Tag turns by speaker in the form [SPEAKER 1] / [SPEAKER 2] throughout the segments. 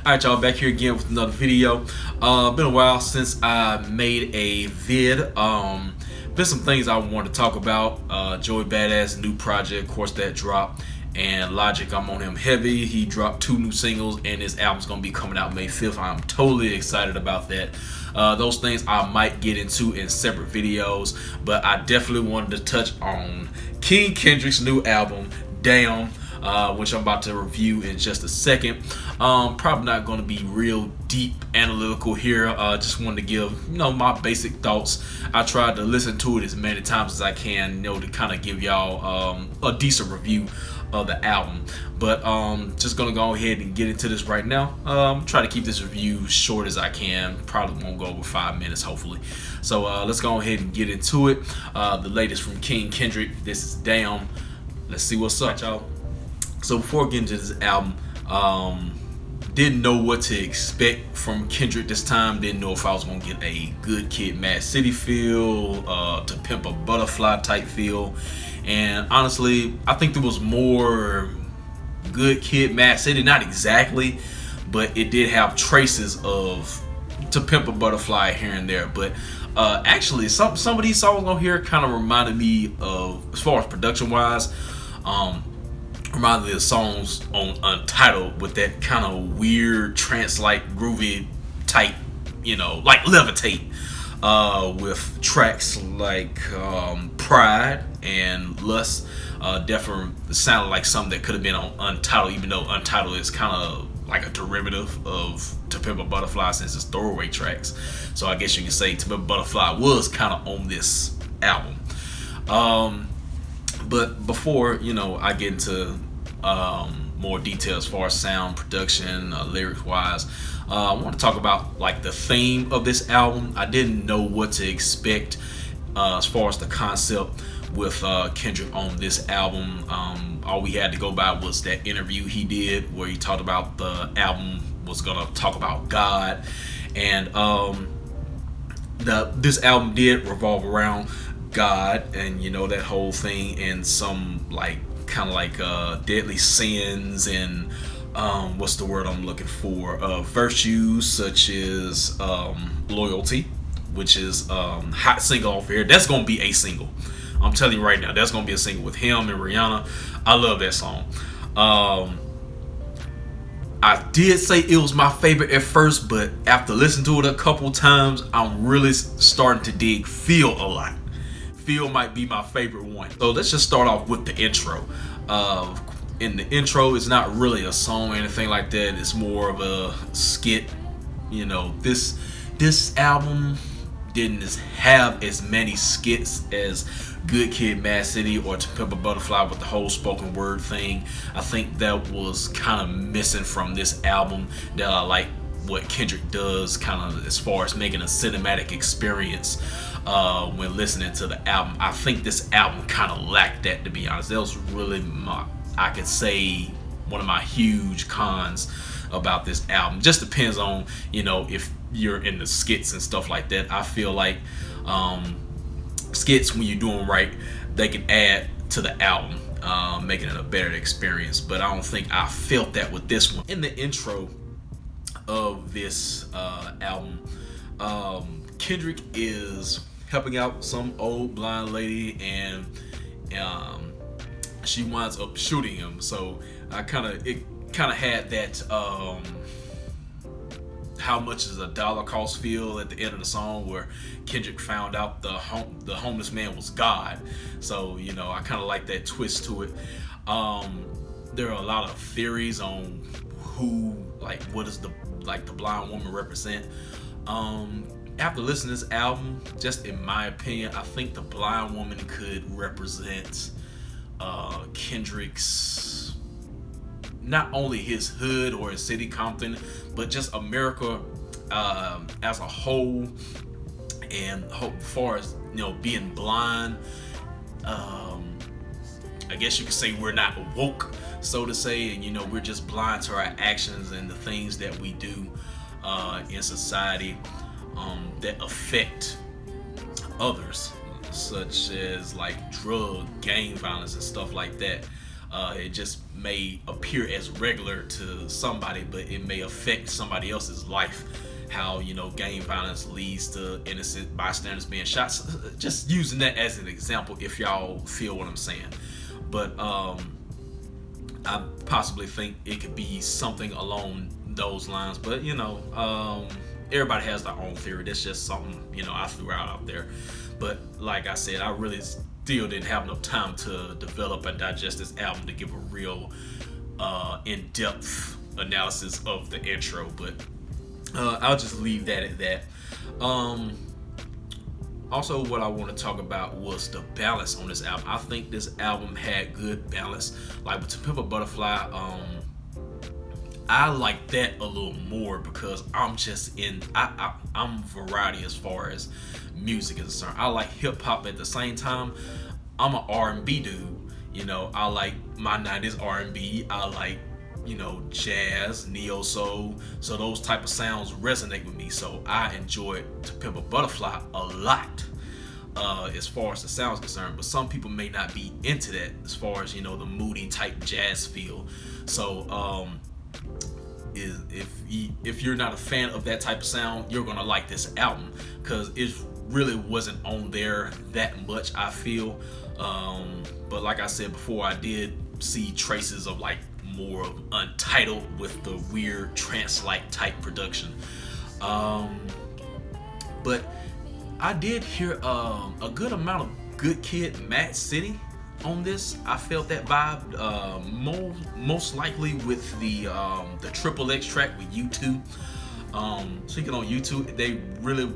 [SPEAKER 1] Alright, y'all, back here again with another video. Been a while since I made a vid. Been some things I wanted to talk about. Joey Badass new project, of course, that dropped. And Logic, I'm on him heavy. He dropped 2 new singles, and his album's gonna be coming out May 5th. I'm totally excited about that. Those things I might get into in separate videos, but I definitely wanted to touch on King Kendrick's new album, Damn. Which I'm about to review in just a second. Probably not going to be real deep analytical here. Just wanted to give my basic thoughts. I tried to listen to it as many times as I can, to kind of give y'all a decent review of the album. But just gonna go ahead and get into this right now. Try to keep this review short as I can. Probably won't go over 5 minutes, hopefully. So let's go ahead and get into it. The latest from King Kendrick. This is Damn. Let's see what's up, y'all. So before getting to this album, didn't know what to expect from Kendrick this time. Didn't know if I was gonna get a Good Kid, Mad City feel, To Pimp a Butterfly type feel, and honestly, I think there was more Good Kid, Mad City. Not exactly, but it did have traces of To Pimp a Butterfly here and there. But actually, some of these songs on here kind of reminded me of, as far as production wise, reminded me of songs on Untitled with that kind of weird trance-like groovy type, like Levitate, with tracks like Pride and Lust. Definitely sounded like something that could have been on Untitled, even though Untitled is kind of like a derivative of To Pimp a Butterfly since it's throwaway tracks. So I guess you can say To Pimp a Butterfly was kind of on this album. But before I get into more details as far as sound, production, lyrics wise, I want to talk about like the theme of this album. I didn't know what to expect as far as the concept with Kendrick on this album. All we had to go by was that interview he did where he talked about the album was gonna talk about God, and this album did revolve around God, and that whole thing, and some kind of like deadly sins and what's the word I'm looking for, virtues such as loyalty, which is hot single off here. That's gonna be a single. I'm telling you right now, that's gonna be a single with him and Rihanna. I love that song. I did say it was my favorite at first, but after listening to it a couple times, I'm really starting to dig Feel a lot. Feel might be my favorite one. So let's just start off with the intro. In the intro, it's not really a song or anything like that. It's more of a skit. This album didn't have as many skits as Good Kid, Mad City or To Pimp a Butterfly with the whole spoken word thing. I think that was kind of missing from this album. That I like what Kendrick does kind of as far as making a cinematic experience when listening to the album. I think this album kind of lacked that, to be honest. That was really I could say one of my huge cons about this album. Just depends on if you're into skits and stuff like that. I feel like skits, when you're doing right, they can add to the album, making it a better experience. But I don't think I felt that with this one. In the intro of this album, Kendrick is helping out some old blind lady, and she winds up shooting him. So it kind of had that how much is a dollar cost feel at the end of the song, where Kendrick found out the homeless man was God. So I kind of like that twist to it. There are a lot of theories on what does the blind woman represent. After listening to this album, just in my opinion, I think the blind woman could represent Kendrick's, not only his hood or his city, Compton, but just America as a whole. And as far as being blind, I guess you could say we're not woke, so to say, and we're just blind to our actions and the things that we do in society that affect others, such as like drug, gang violence and stuff like that. It just may appear as regular to somebody, but it may affect somebody else's life. How, you know, gang violence leads to innocent bystanders being shot. So, just using that as an example, if y'all feel what I'm saying. But I possibly think it could be something along those lines. But you know, everybody has their own theory. That's just something, you know, I threw out there. But like I said, I really still didn't have enough time to develop and digest this album to give a real in-depth analysis of the intro. But I'll just leave that at that. Also, what I want to talk about was the balance on this album. I think this album had good balance. Like with To Pimp a Butterfly, I like that a little more because I'm just I'm variety as far as music is concerned. I like hip hop at the same time. I'm an R&B dude. You know, I like my 90s R&B. I like, you know, jazz, neo soul. So those type of sounds resonate with me. So I enjoyed To Pimp a Butterfly a lot as far as the sounds concerned. But some people may not be into that as far as, you know, the moody type jazz feel. So if you're not a fan of that type of sound, you're gonna like this album because it really wasn't on there that much, I feel. But like I said before, I did see traces of like more of Untitled with the weird trance-like type production. But I did hear a good amount of Good Kid, Mad City on this. I felt that vibe most likely with the Triple X track with U2. Speaking on U2, they really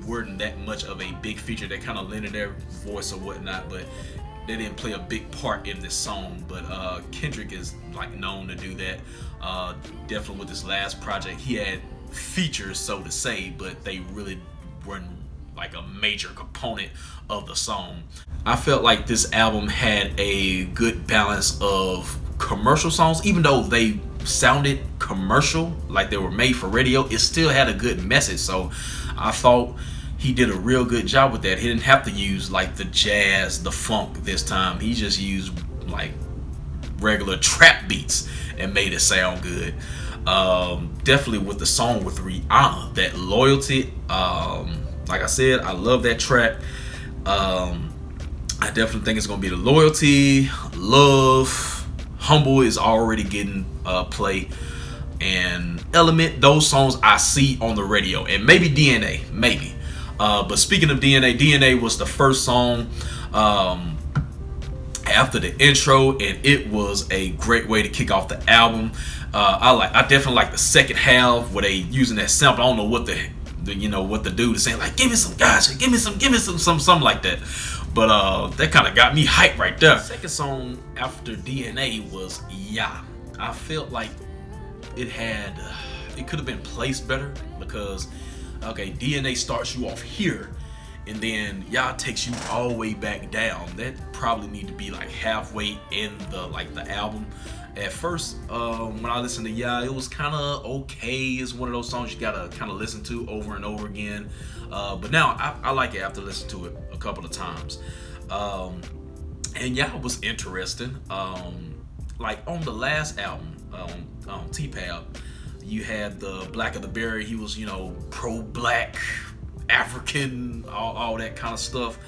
[SPEAKER 1] weren't that much of a big feature. They kind of lended their voice or whatnot, but they didn't play a big part in this song. But Kendrick is like known to do that. Definitely with this last project, he had features, so to say, but they really weren't like a major component of the song. I felt like this album had a good balance of commercial songs. Even though they sounded commercial, like they were made for radio, it still had a good message. So I thought he did a real good job with that. He didn't have to use like the jazz, the funk this time. He just used like regular trap beats and made it sound good. Definitely with the song with Rihanna, that Loyalty. Like I said, I love that track. I definitely think it's gonna be the Loyalty, Love, Humble is already getting play, and Element. Those songs I see on the radio, and maybe DNA, maybe. But speaking of DNA was the first song after the intro, and it was a great way to kick off the album. I definitely like the second half where they using that sample. I don't know what what the dude is saying, like give me some gotcha, give me some something like that. But that kind of got me hyped right there. The second song after DNA was Yeah. I felt like it could have been placed better because okay, DNA starts you off here and then Yeah takes you all the way back down. That probably need to be like halfway in the album. At first, when I listened to Yeah, it was kind of okay. It's one of those songs you gotta kind of listen to over and over again. But now I like it after listening to it a couple of times. And Yeah, it was interesting. Like on the last album, on T-Pab, you had the Black of the Berry. He was, pro-black, African, all that kind of stuff,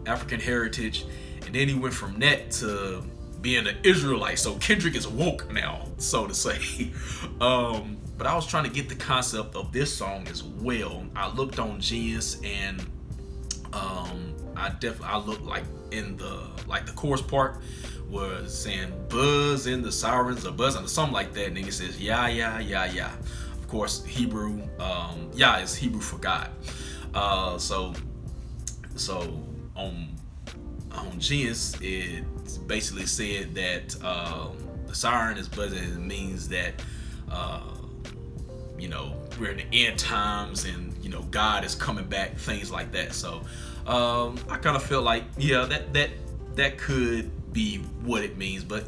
[SPEAKER 1] African heritage. And then he went from that to being an Israelite. So Kendrick is woke now, so to say. But I was trying to get the concept of this song as well. I looked on Genius and I looked like in the chorus part was saying buzz in the sirens or buzzing or something like that, and then it says yeah. Of course, Hebrew, yeah is Hebrew for God. So on Genius, it basically said that the siren is buzzing. It means that we're in the end times and God is coming back, things like that. So I kind of feel like that could be what it means, but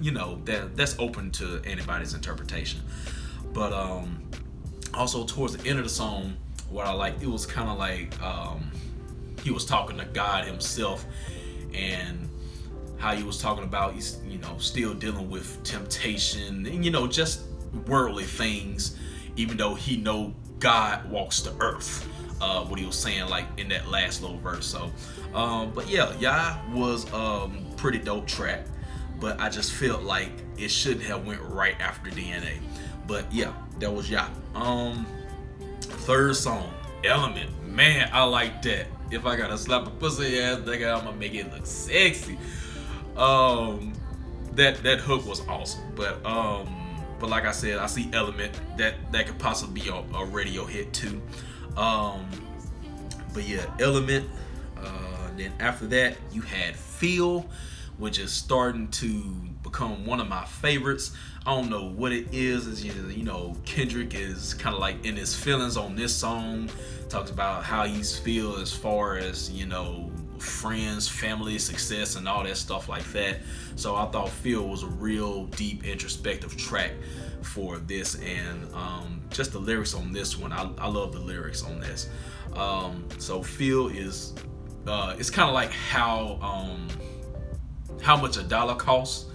[SPEAKER 1] that's open to anybody's interpretation. But also towards the end of the song, what I liked, it was kind of like he was talking to God himself and how he was talking about he's still dealing with temptation and just worldly things, even though he know God walks the earth. What he was saying like in that last little verse. So, but yeah, was pretty dope track. But I just felt like it shouldn't have went right after DNA. But yeah, that was Ya. Third song, Element. Man, I like that. If I gotta slap a pussy ass nigga, I'm gonna make it look sexy. That hook was awesome. But like I said, I see Element that could possibly be a radio hit too. But yeah, Element. Then after that, you had Feel, which is starting to become one of my favorites. I don't know what it is. It's, Kendrick is kind of like in his feelings on this song. Talks about how he's feel as far as, friends, family, success, and all that stuff like that. So I thought Feel was a real deep, introspective track for this. And just the lyrics on this one, I love the lyrics on this. So Feel is, it's kind of like how much a dollar costs.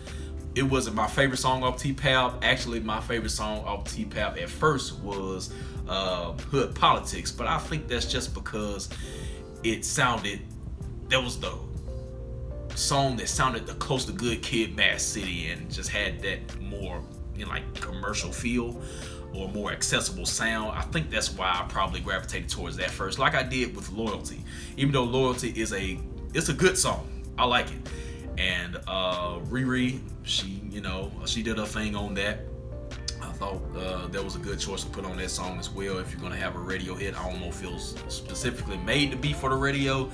[SPEAKER 1] It wasn't my favorite song off T-Pap. Actually, my favorite song off T-Pap at first was Hood Politics, but I think that's just because that was the song that sounded the close to Good Kid, Mad City, and just had that more commercial feel or more accessible sound. I think that's why I probably gravitated towards that first, like I did with Loyalty. Even though Loyalty is a good song, I like it. And Riri, she did her thing on that. I thought that was a good choice to put on that song as well. If you're gonna have a radio hit, I don't know if it was specifically made to be for the radio,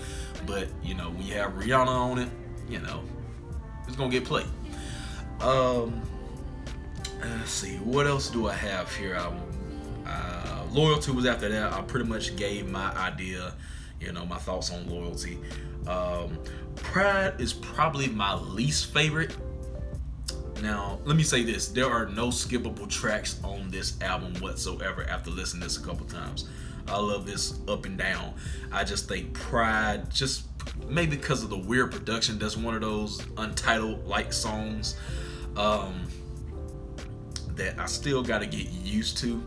[SPEAKER 1] but when you have Rihanna on it, it's gonna get played. Let's see, what else do I have here? Loyalty was after that. I pretty much gave my idea, my thoughts on Loyalty. Pride is probably my least favorite. Now, let me say this. There are no skippable tracks on this album whatsoever after listening to this a couple times. I love this up and down. I just think Pride, just maybe because of the weird production, that's one of those Untitled-like songs that I still got to get used to.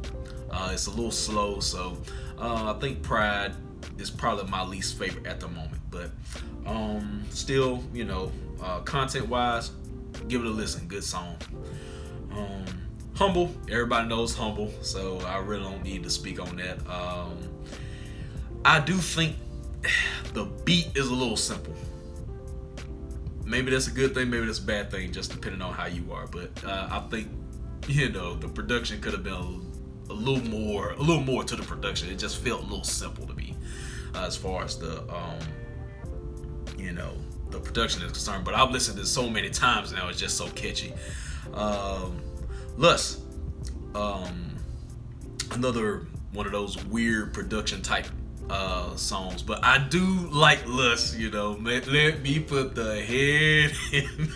[SPEAKER 1] It's a little slow, so I think Pride is probably my least favorite at the moment. But still, content-wise, give it a listen. Good song. Humble. Everybody knows Humble, so I really don't need to speak on that. I do think the beat is a little simple. Maybe that's a good thing, maybe that's a bad thing, just depending on how you are. But I think, the production could have been a little more to the production. It just felt a little simple to me as far as the the production is concerned. But I've listened to so many times now, it's just so catchy. Lust, another one of those weird production type songs, but I do like Lust. Let me put the head in.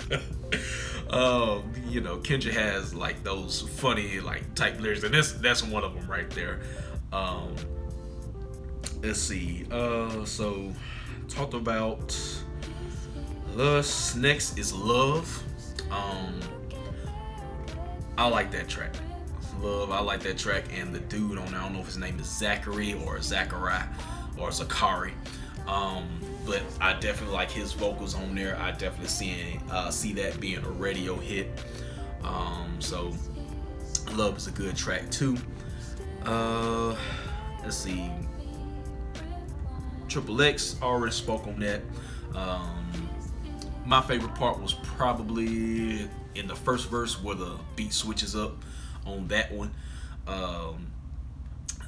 [SPEAKER 1] Kendrick has like those funny type lyrics, and that's one of them right there. Let's see. So talked about Lust. Next is Love. I like that track. Love, I like that track, and the dude on I don't know if his name is Zachary or Zachary or Zakari. But I definitely like his vocals on there. I definitely see that being a radio hit. So Love is a good track too. Let's see. Triple X, already spoke on that. My favorite part was probably in the first verse where the beat switches up on that one.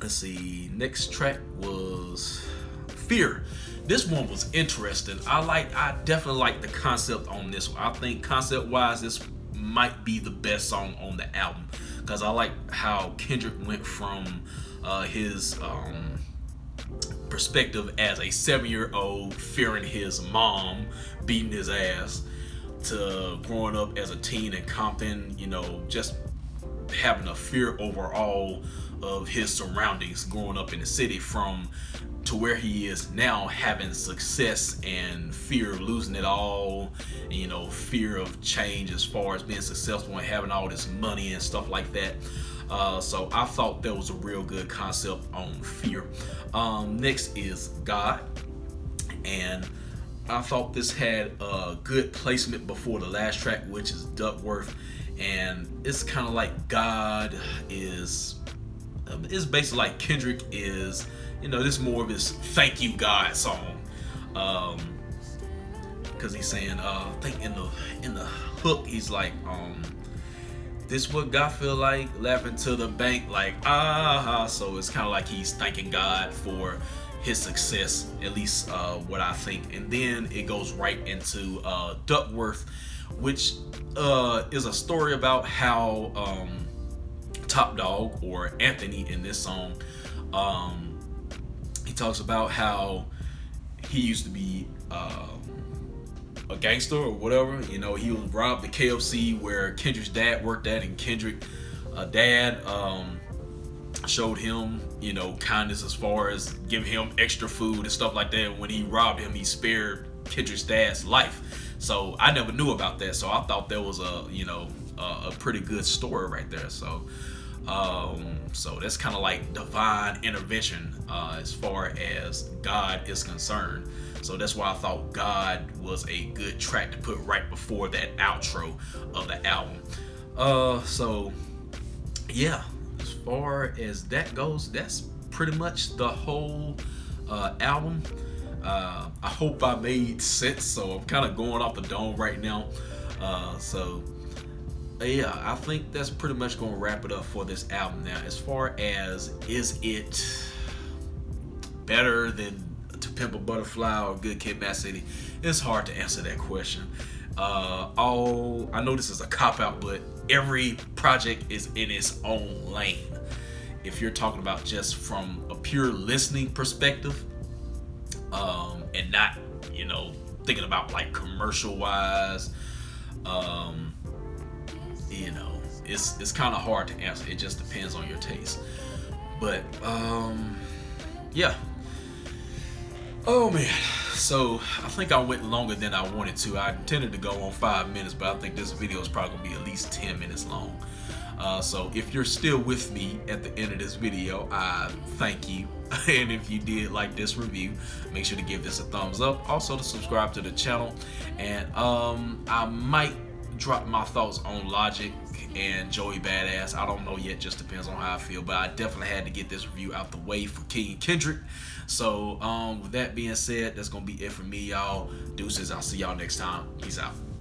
[SPEAKER 1] Let's see. Next track was Fear. This one was interesting. I definitely like the concept on this one. I think concept wise, this might be the best song on the album, because I like how Kendrick went from his perspective as a 7-year-old fearing his mom beating his ass to growing up as a teen in Compton, just having a fear overall of his surroundings growing up in the city, from to where he is now, having success and fear of losing it all, and, fear of change as far as being successful and having all this money and stuff like that. So I thought that was a real good concept on fear. Next is God, and I thought this had a good placement before the last track, which is Duckworth, and it's kind of like God is, it's basically like Kendrick is, this is more of his thank you God song, because he's saying, I think in the hook he's like, this what God feel like, laughing to the bank, like so it's kind of like he's thanking God for his success, at least what I think. And then it goes right into Duckworth, which is a story about how Top Dog, or Anthony in this song, he talks about how he used to be a gangster or whatever. He was robbed the KFC where Kendrick's dad worked at, and Kendrick dad showed him, kindness as far as giving him extra food and stuff like that. And when he robbed him, he spared Kendrick's dad's life. So I never knew about that. So I thought that was a pretty good story right there. So that's kind of like divine intervention as far as God is concerned. So that's why I thought God was a good track to put right before that outro of the album. So yeah, as far as that goes, that's pretty much the whole album. I hope I made sense. So I'm kind of going off the dome right now. So yeah, I think that's pretty much going to wrap it up for this album. Now, as far as, is it better than To Pimp a Butterfly or Good Kid, Mad City, it's hard to answer that question. I know this is a cop-out, but every project is in its own lane. If you're talking about just from a pure listening perspective, and not, thinking about like commercial-wise, it's kind of hard to answer. It just depends on your taste. But yeah. Oh man. So I think I went longer than I wanted to. I intended to go on 5 minutes, but I think this video is probably gonna be at least 10 minutes long. So if you're still with me at the end of this video, I thank you. And if you did like this review, make sure to give this a thumbs up. Also to subscribe to the channel. And I might drop my thoughts on Logic and Joey Badass. I don't know yet, just depends on how I feel, but I definitely had to get this review out the way for King Kendrick. So with that being said, that's gonna be it for me, y'all. Deuces, I'll see y'all next time. Peace out.